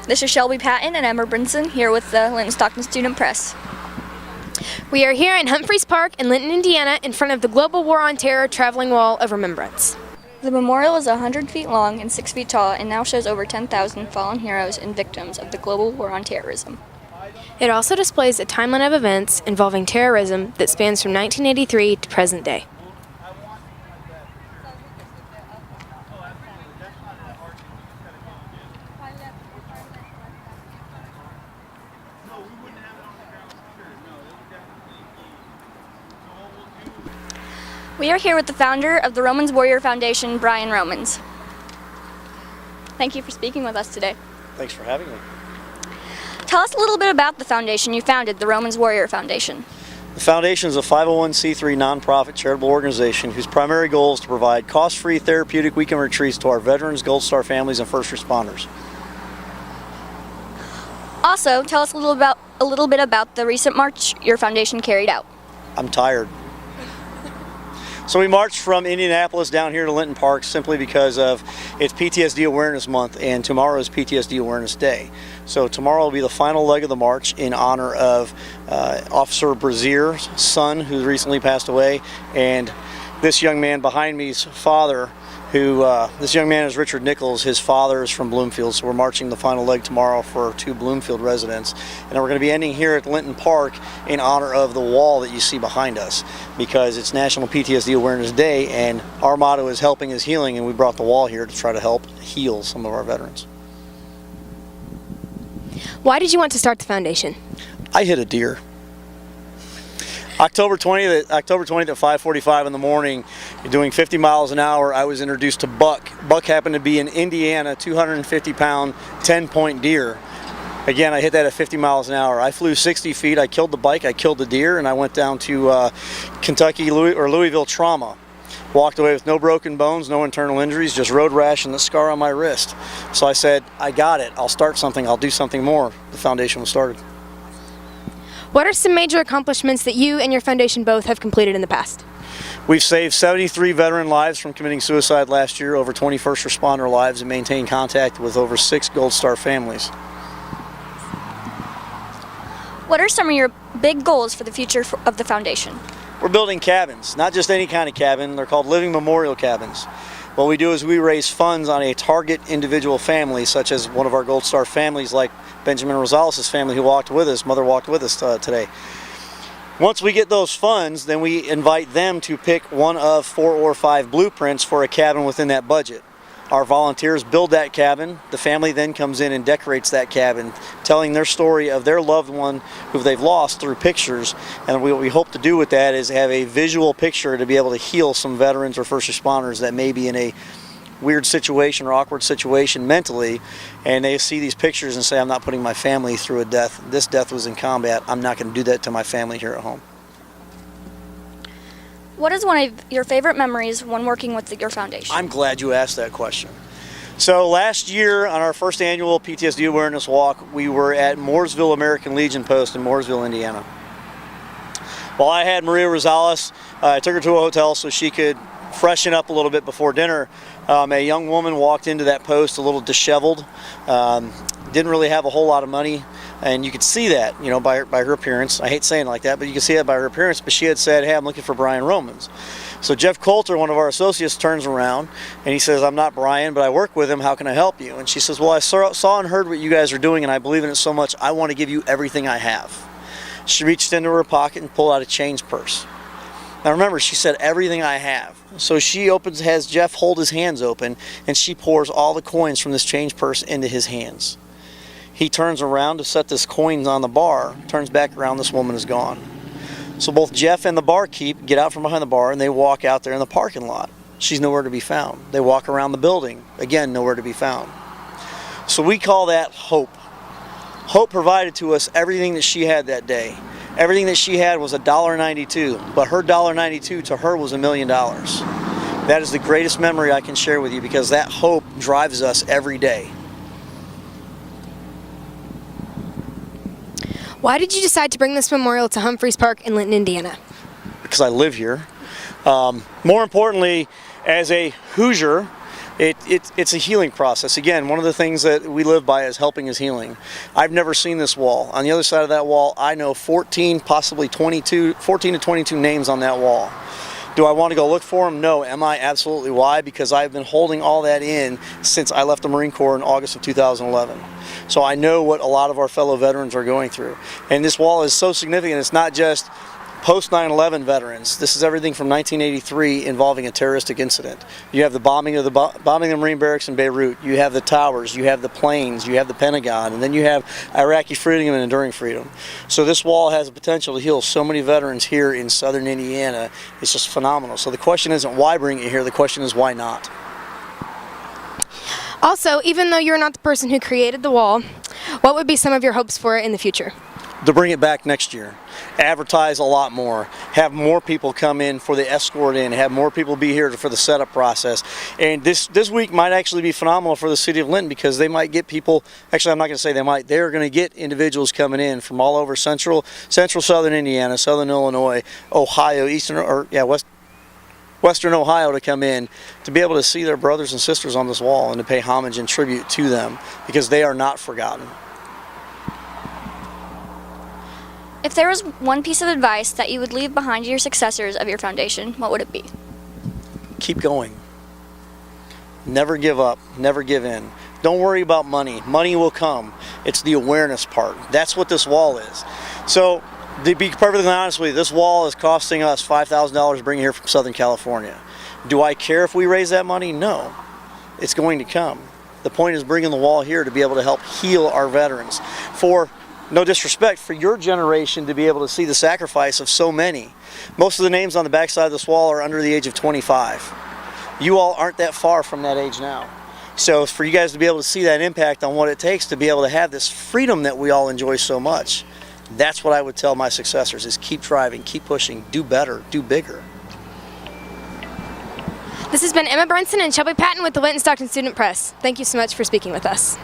This is Shelby Patton and Emma Brinson here with the Linton Stockton Student Press. We are here in Humphreys Park in Linton, Indiana, in front of the Global War on Terror Traveling Wall of Remembrance. The memorial is 100 feet long and 6 feet tall and now shows over 10,000 fallen heroes and victims of the global war on terrorism. It also displays a timeline of events involving terrorism that spans from 1983 to present day. We are here with the founder of the Romans Warrior Foundation, Bryan Romans. Thank you for speaking with us today. Thanks for having me. Tell us a little bit about the foundation you founded, the Romans Warrior Foundation. The foundation is a 501c3 nonprofit charitable organization whose primary goal is to provide cost-free therapeutic weekend retreats to our veterans, Gold Star families, and first responders. Also, tell us a little bit about the recent march your foundation carried out. I'm tired. So we marched from Indianapolis down here to Linton Park simply because of it's PTSD Awareness Month and tomorrow is PTSD Awareness Day. So tomorrow will be the final leg of the march in honor of Officer Brazier's son who recently passed away, and this young man behind me's father, this young man is Richard Nichols. His father is from Bloomfield, so we're marching the final leg tomorrow for 2 Bloomfield residents. And then we're going to be ending here at Linton Park in honor of the wall that you see behind us, because it's National PTSD Awareness Day, and our motto is helping is healing, and we brought the wall here to try to help heal some of our veterans. Why did you want to start the foundation? I hit a deer. October 20th at 5:45 in the morning, doing 50 miles an hour, I was introduced to Buck. Buck happened to be an Indiana 250-pound 10-point deer. Again, I hit that at 50 miles an hour. I flew 60 feet, I killed the bike, I killed the deer, and I went down to Louisville Trauma. Walked away with no broken bones, no internal injuries, just road rash and the scar on my wrist. So I said, I got it, I'll start something, I'll do something more. The foundation was started. What are some major accomplishments that you and your foundation both have completed in the past? We've saved 73 veteran lives from committing suicide last year, over 20 first responder lives, and maintained contact with over 6 Gold Star families. What are some of your big goals for the future of the foundation? We're building cabins, not just any kind of cabin. They're called living memorial cabins. What we do is we raise funds on a target individual family, such as one of our Gold Star families like Benjamin Rosales' family who walked with us, mother walked with us today. Once we get those funds, then we invite them to pick one of 4 or 5 blueprints for a cabin within that budget. Our volunteers build that cabin. The family then comes in and decorates that cabin, telling their story of their loved one who they've lost through pictures. And what we hope to do with that is have a visual picture to be able to heal some veterans or first responders that may be in a weird situation or awkward situation mentally, and they see these pictures and say, I'm not putting my family through a death. This death was in combat. I'm not going to do that to my family here at home. What is one of your favorite memories when working with your foundation? I'm glad you asked that question. So last year on our first annual PTSD Awareness Walk, we were at Mooresville American Legion Post in Mooresville, Indiana. While I had Maria Rosales, I took her to a hotel so she could freshen up a little bit before dinner. A young woman walked into that post a little disheveled, didn't really have a whole lot of money, and you could see that, you know, by her appearance. I hate saying it like that, but you can see that by her appearance. But she had said, hey, I'm looking for Bryan Romans. So Jeff Coulter, one of our associates, turns around and he says, I'm not Bryan, but I work with him. How can I help you? And she says, well, I saw and heard what you guys are doing, and I believe in it so much, I want to give you everything I have. She reached into her pocket and pulled out a change purse. Now remember, she said everything I have. So she has Jeff hold his hands open, and she pours all the coins from this change purse into his hands. He turns around to set this coins on the bar, turns back around, this woman is gone. So both Jeff and the barkeep get out from behind the bar and they walk out there in the parking lot. She's nowhere to be found. They walk around the building, again, nowhere to be found. So we call that hope. Hope provided to us everything that she had that day. Everything that she had was $1.92, but her $1.92 to her was $1 million. That is the greatest memory I can share with you, because that hope drives us every day. Why did you decide to bring this memorial to Humphreys Park in Linton, Indiana? Because I live here. More importantly, as a Hoosier, It's a healing process. Again, one of the things that we live by is helping is healing. I've never seen this wall. On the other side of that wall, I know 14 to 22 names on that wall. Do I want to go look for them? No. Am I? Absolutely. Why? Because I've been holding all that in since I left the Marine Corps in August of 2011. So I know what a lot of our fellow veterans are going through. And this wall is so significant. It's not just post 9/11 veterans. This is everything from 1983 involving a terroristic incident. You have the bombing of the Marine barracks in Beirut. You have the towers. You have the planes. You have the Pentagon, and then you have Iraqi freedom and enduring freedom. So this wall has the potential to heal so many veterans here in southern Indiana. It's just phenomenal. So the question isn't why bring it here. The question is why not. Also, even though you're not the person who created the wall, what would be some of your hopes for it in the future? To bring it back next year, advertise a lot more, have more people come in for the escort in, have more people be here for the setup process. And this week might actually be phenomenal for the city of Linton, because they might get people, actually I'm not going to say they might, they're going to get individuals coming in from all over central southern Indiana, southern Illinois, Ohio, Western Ohio, to come in to be able to see their brothers and sisters on this wall and to pay homage and tribute to them, because they are not forgotten. If there was one piece of advice that you would leave behind your successors of your foundation, what would it be? Keep going. Never give up. Never give in. Don't worry about money. Money will come. It's the awareness part. That's what this wall is. So, to be perfectly honest with you, this wall is costing us $5,000 to bring it here from Southern California. Do I care if we raise that money? No. It's going to come. The point is bringing the wall here to be able to help heal our veterans. For no disrespect, for your generation to be able to see the sacrifice of so many. Most of the names on the backside of this wall are under the age of 25. You all aren't that far from that age now. So for you guys to be able to see that impact on what it takes to be able to have this freedom that we all enjoy so much, that's what I would tell my successors, is keep driving, keep pushing, do better, do bigger. This has been Emma Brunson and Shelby Patton with the Linton Stockton Student Press. Thank you so much for speaking with us.